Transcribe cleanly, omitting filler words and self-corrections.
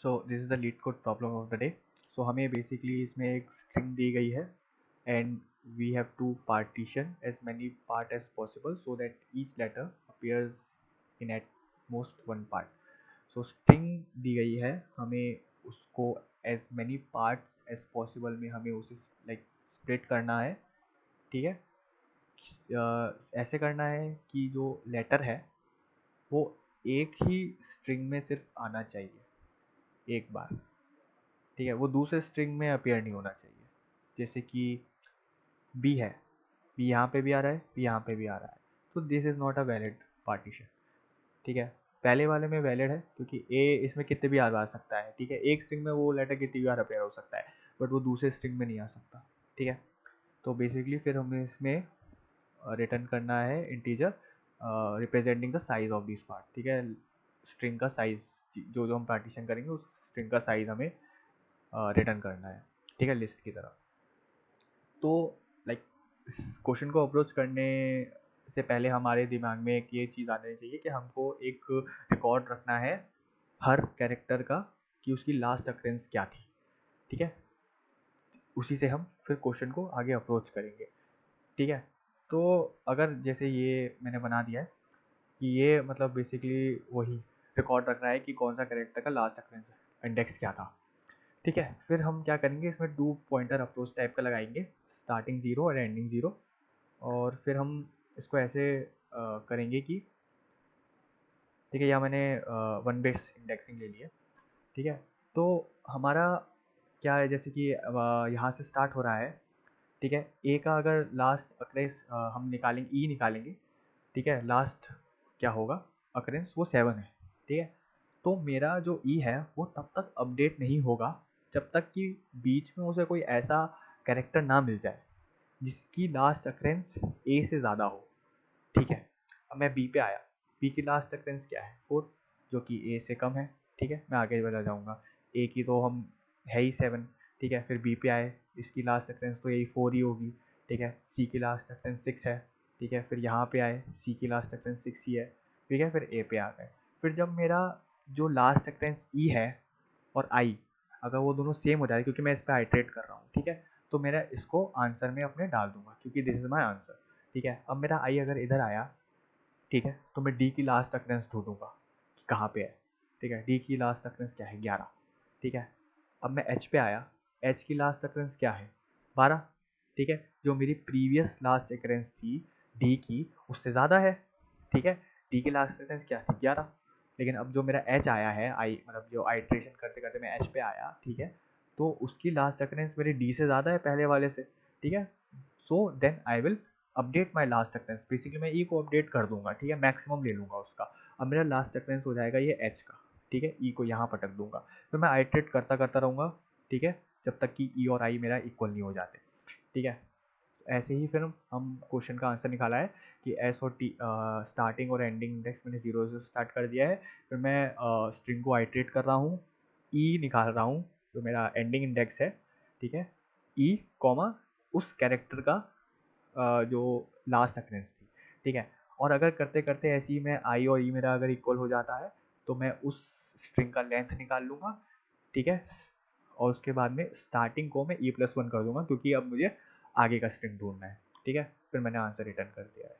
So this is the LeetCode problem of the day. So हमें basically इसमें एक string दी गई है and we have to partition as many part as possible so that each letter appears in at most one part. So string दी गई है, हमें उसको as many parts as possible में हमें उसे लाइक स्प्लिट करना है। ठीक है, ऐसे करना है कि जो लेटर है वो एक ही स्ट्रिंग में सिर्फ आना चाहिए एक बार। ठीक है, वो दूसरे स्ट्रिंग में अपीयर नहीं होना चाहिए। जैसे कि बी है, बी यहाँ पे भी आ रहा है, बी यहाँ पे भी आ रहा है, तो this is not a valid partition. ठीक है, पहले वाले में वैलिड है क्योंकि ए इसमें कितने भी आ सकता है। ठीक है, एक स्ट्रिंग में वो लेटर कितनी भी बार अपीयर हो सकता है, बट वो दूसरे स्ट्रिंग में नहीं आ सकता। ठीक है, तो बेसिकली फिर हमें इसमें रिटर्न करना है integer representing the size of this part. ठीक है, स्ट्रिंग का साइज, जो जो हम पार्टीशन करेंगे उस स्ट्रिंग का साइज हमें रिटर्न करना है। ठीक है, लिस्ट की तरह। तो लाइक क्वेश्चन को अप्रोच करने से पहले हमारे दिमाग में एक ये चीज़ आनी चाहिए कि हमको एक रिकॉर्ड रखना है हर कैरेक्टर का कि उसकी लास्ट अक्रेंस क्या थी। ठीक है, उसी से हम फिर क्वेश्चन को आगे अप्रोच करेंगे। ठीक है, तो अगर जैसे ये मैंने बना दिया है कि ये मतलब बेसिकली वही रिकॉर्ड रख रहा है कि कौन सा कैरेक्टर का लास्ट अक्रेंस इंडेक्स क्या था। ठीक है, फिर हम क्या करेंगे, इसमें 2 पॉइंटर अप्रोच टाइप का लगाएंगे, स्टार्टिंग 0 और एंडिंग 0। और फिर हम इसको ऐसे करेंगे कि ठीक है, यहाँ मैंने वन बेस इंडेक्सिंग ले लिया। ठीक है, तो हमारा क्या है, जैसे कि यहाँ से स्टार्ट हो रहा है। ठीक है, ए का अगर लास्ट अक्रेंस हम निकालेंगे, ई निकालेंगे। ठीक है, लास्ट क्या होगा अक्रेंस, वो 7 है। ठीक है, तो मेरा जो ई है वो तब तक अपडेट नहीं होगा जब तक कि बीच में उसे कोई ऐसा कैरेक्टर ना मिल जाए जिसकी लास्ट अक्रेंस ए से ज़्यादा हो। ठीक है, अब मैं बी पे आया, बी की लास्ट अक्रेंस क्या है 4, जो कि ए से कम है। ठीक है, मैं आगे बढ़ा जाऊँगा, ए की तो हम है ही 7। ठीक है, फिर बी पे आए, इसकी लास्ट अक्रेंस तो यही 4 ही होगी। ठीक है, सी की लास्ट अक्रेंस 6 है। ठीक है, फिर यहाँ पे आए, सी की लास्ट अक्रेंस 6 ही है। ठीक है, फिर ए पे आ गए। फिर जब मेरा जो लास्ट अक्रेंस ई है और आई, अगर वो दोनों सेम हो जाए, क्योंकि मैं इस पर आइट्रेट कर रहा हूँ। ठीक है, तो मेरा इसको आंसर में अपने डाल दूंगा क्योंकि दिस इज माई आंसर। ठीक है, अब मेरा आई अगर इधर आया, ठीक है, तो मैं डी की लास्ट अक्रेंस ढूंढूंगा कि कहाँ पे है। ठीक है, डी की लास्ट अक्रेंस क्या है 11। ठीक है, अब मैं एच पे आया, एच की लास्ट अक्रेंस क्या है 12। ठीक है, जो मेरी प्रीवियस लास्ट अक्रेंस थी डी की उससे ज़्यादा है। ठीक है, डी की लास्ट अक्रेंस क्या थी 11। लेकिन अब जो मेरा एच आया है, आई मतलब जो आइट्रेशन करते करते मैं एच पे आया, ठीक है, तो उसकी लास्ट अक्रेंस मेरी डी से ज़्यादा है पहले वाले से। ठीक है, so then I will update my last occurrence. Basically मैं ई को अपडेट कर दूंगा। ठीक है, मैक्सिमम ले लूँगा उसका। अब मेरा लास्ट अक्रेंस हो जाएगा ये एच का। ठीक है, ई को यहाँ पटक दूंगा, फिर मैं आइट्रेट करता करता रहूँगा। ठीक है, जब तक कि ई और आई मेरा इक्वल नहीं हो जाते। ठीक है, ऐसे ही फिर हम क्वेश्चन का आंसर निकाला है कि एस और टी स्टार्टिंग और एंडिंग इंडेक्स मैंने 0 से स्टार्ट कर दिया है। फिर मैं स्ट्रिंग को आइट्रेट कर रहा हूँ, ई निकाल रहा हूँ जो मेरा एंडिंग इंडेक्स है। ठीक है, ई कॉमा उस कैरेक्टर का जो लास्ट अक्रेंस थी। ठीक है, और अगर करते करते ऐसे ही मैं आई और ई मेरा अगर इक्वल हो जाता है तो मैं उस स्ट्रिंग का लेंथ निकाल लूँगा। ठीक है, और उसके बाद में स्टार्टिंग को मैं ई+1 कर दूंगा क्योंकि अब मुझे आगे का स्ट्रिंग ढूंढना है। ठीक है, फिर मैंने आंसर रिटर्न कर दिया है।